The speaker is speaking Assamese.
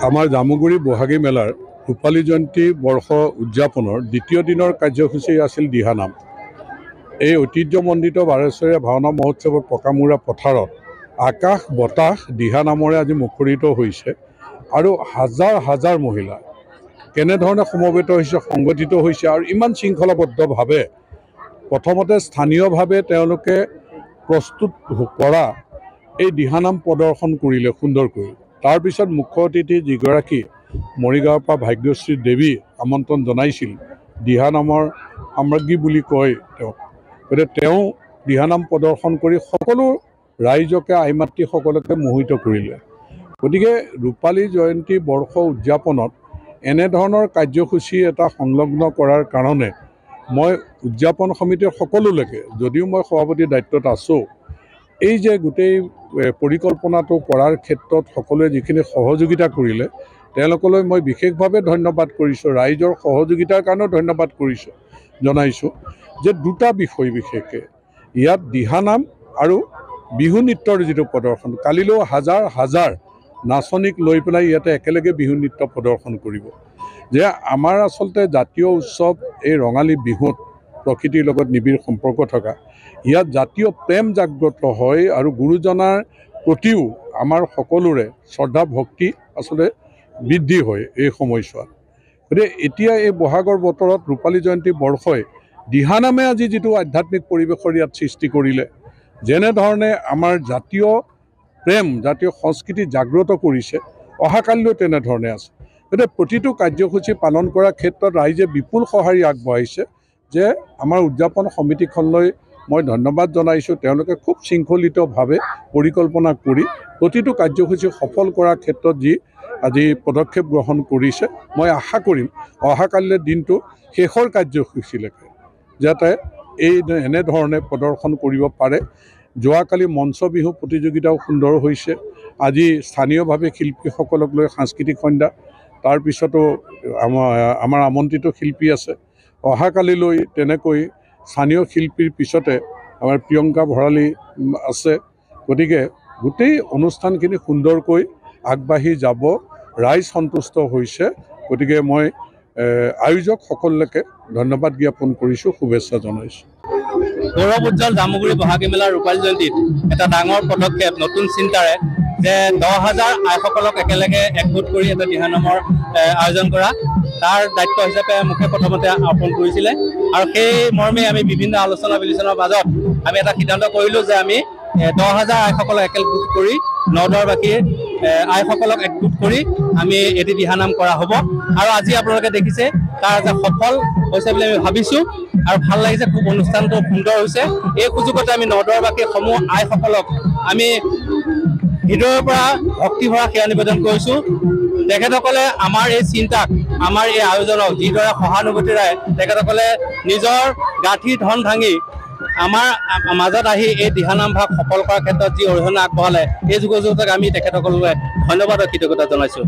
আমাৰ জামুগুৰি বহাগী মেলাৰ ৰূপালী জয়ন্তী বৰ্ষ উদযাপনৰ দ্বিতীয় দিনৰ কাৰ্যসূচী আছিল দিহানাম। এই ঐতিহ্যমণ্ডিত বাৰেশ্বৰীয়া ভাওনা মহোৎসৱৰ পকামুৰা পথাৰত আকাশ বতাহ দিহানামৰে আজি মুখৰিত হৈছে। আৰু হাজাৰ হাজাৰ মহিলা কেনেধৰণে সমবেত হৈছে, সংগঠিত হৈছে আৰু ইমান শৃংখলাবদ্ধভাৱে প্ৰথমতে স্থানীয়ভাৱে তেওঁলোকে প্ৰস্তুত কৰা এই দিহানাম প্ৰদৰ্শন কৰিলে সুন্দৰকৈ। তাৰপিছত মুখ্য অতিথি যিগৰাকী মৰিগাঁৱৰ পৰা ভাগ্যশ্ৰী দেৱী আমন্ত্ৰণ জনাইছিল, দিহানামৰ সাম্ৰাজ্ঞী বুলি কয় তেওঁক, গতিকে তেওঁ দিহানাম প্ৰদৰ্শন কৰি সকলো ৰাইজকে আইমাতৃসকলকে মোহিত কৰিলে। গতিকে ৰূপালী জয়ন্তী বৰ্ষ উদযাপনত এনেধৰণৰ কাৰ্যসূচী এটা সংলগ্ন কৰাৰ কাৰণে মই উদযাপন সমিতিৰ সকলোলৈকে, যদিও মই সভাপতিৰ দায়িত্বত আছোঁ, এই যে গোটেই পৰিকল্পনাটো কৰাৰ ক্ষেত্ৰত সকলোৱে যিখিনি সহযোগিতা কৰিলে তেওঁলোকলৈ মই বিশেষভাৱে ধন্যবাদ কৰিছোঁ। ৰাইজৰ সহযোগিতাৰ কাৰণেও ধন্যবাদ জনাইছোঁ যে দুটা বিষয় বিশেষকৈ ইয়াত দিহানাম আৰু বিহু নৃত্যৰ যিটো প্ৰদৰ্শন, কালিলৈও হাজাৰ হাজাৰ নাচনীক লৈ পেলাই ইয়াতে একেলগে বিহু নৃত্য প্ৰদৰ্শন কৰিব। যে আমাৰ আচলতে জাতীয় উৎসৱ এই ৰঙালী বিহুত প্ৰকৃতিৰ লগত নিবিড় সম্পৰ্ক থকা, ইয়াত জাতীয় প্ৰেম জাগ্ৰত হয় আৰু গুৰুজনাৰ প্ৰতিও আমাৰ সকলোৰে শ্ৰদ্ধা ভক্তি আচলতে বৃদ্ধি হয় এই সময়ছোৱাত। গতিকে এতিয়া এই বহাগৰ বতৰত ৰূপালী জয়ন্তী বৰ্ষই দিহানামে আজি যিটো আধ্যাত্মিক পৰিৱেশৰ ইয়াত সৃষ্টি কৰিলে, যেনেধৰণে আমাৰ জাতীয় প্ৰেম, জাতীয় সংস্কৃতি জাগ্ৰত কৰিছে, অহাকালিলৈ তেনেধৰণে আছে। গতিকে প্ৰতিটো কাৰ্যসূচী পালন কৰাৰ ক্ষেত্ৰত ৰাইজে বিপুল সঁহাৰি আগবঢ়াইছে। যে আমাৰ উদযাপন সমিতিখনলৈ মই ধন্যবাদ জনাইছোঁ। তেওঁলোকে খুব শৃংখলিতভাৱে পৰিকল্পনা কৰি প্ৰতিটো কাৰ্যসূচী সফল কৰাৰ ক্ষেত্ৰত যি আজি পদক্ষেপ গ্ৰহণ কৰিছে, মই আশা কৰিম অহাকালিলৈ দিনটো শেষৰ কাৰ্যসূচীলৈকে যাতে এনেধৰণে প্ৰদৰ্শন কৰিব পাৰে। যোৱাকালি মঞ্চ বিহু প্ৰতিযোগিতাও সুন্দৰ হৈছে। আজি স্থানীয়ভাৱে শিল্পীসকলক লৈ সাংস্কৃতিক সন্ধ্যা, তাৰপিছতো আমাৰ আমন্ত্ৰিত শিল্পী আছে। অহাকালিলৈ তেনেকৈ স্থানীয় শিল্পীৰ পিছতে আমাৰ প্ৰিয়ংকা ভৰালী আছে। গতিকে গোটেই অনুষ্ঠানখিনি সুন্দৰকৈ আগবাঢ়ি যাব, ৰাইজ সন্তুষ্ট হৈছে। গতিকে মই আয়োজকসকললৈকে ধন্যবাদ জ্ঞাপন কৰিছোঁ, শুভেচ্ছা জনাইছোঁ। গৌৰৱ উজ্জ্বল জামুগুৰি বহাগী মেলাৰ ৰূপালী জয়ন্তীত এটা ডাঙৰ পদক্ষেপ, নতুন চিন্তাৰে যে 10,000 আইসকলক একেলগে একগোট কৰি এটা দিহানামৰ আয়োজন কৰা, তাৰ দায়িত্ব হিচাপে মুখে প্ৰথমতে অৰ্পণ কৰিছিলে। আৰু সেই মৰ্মে আমি বিভিন্ন আলোচনা বিলোচনাৰ মাজত আমি এটা সিদ্ধান্ত কৰিলোঁ যে আমি 10,000 আইসকলক একগোট কৰি নদৰবাসীৰ আইসকলক একগোট কৰি আমি এটি দিহানাম কৰা হ'ব। আৰু আজি আপোনালোকে দেখিছে তাৰ এটা সফল হৈছে বুলি আমি ভাবিছোঁ আৰু ভাল লাগিছে, খুব অনুষ্ঠানটো সুন্দৰ হৈছে। এই সুযোগতে আমি নদৰবাসী সমূহ আইসকলক আমি হৃদয়ৰ পৰা ভক্তি ভৰা সেৱা নিবেদন কৰিছোঁ। তেখেতসকলে আমাৰ এই চিন্তাক, আমাৰ এই আয়োজনক যিদৰে সহানুভূতিৰে তেখেতসকলে নিজৰ গাঁঠিৰ ধন ভাঙি আমাৰ মাজত আহি এই দিহানাম ভাগ সফল কৰাৰ ক্ষেত্ৰত যি অৰিহণা আগবঢ়ালে, এই যোগাযোগক আমি তেখেতসকললৈ ধন্যবাদ আৰু কৃতজ্ঞতা জনাইছোঁ।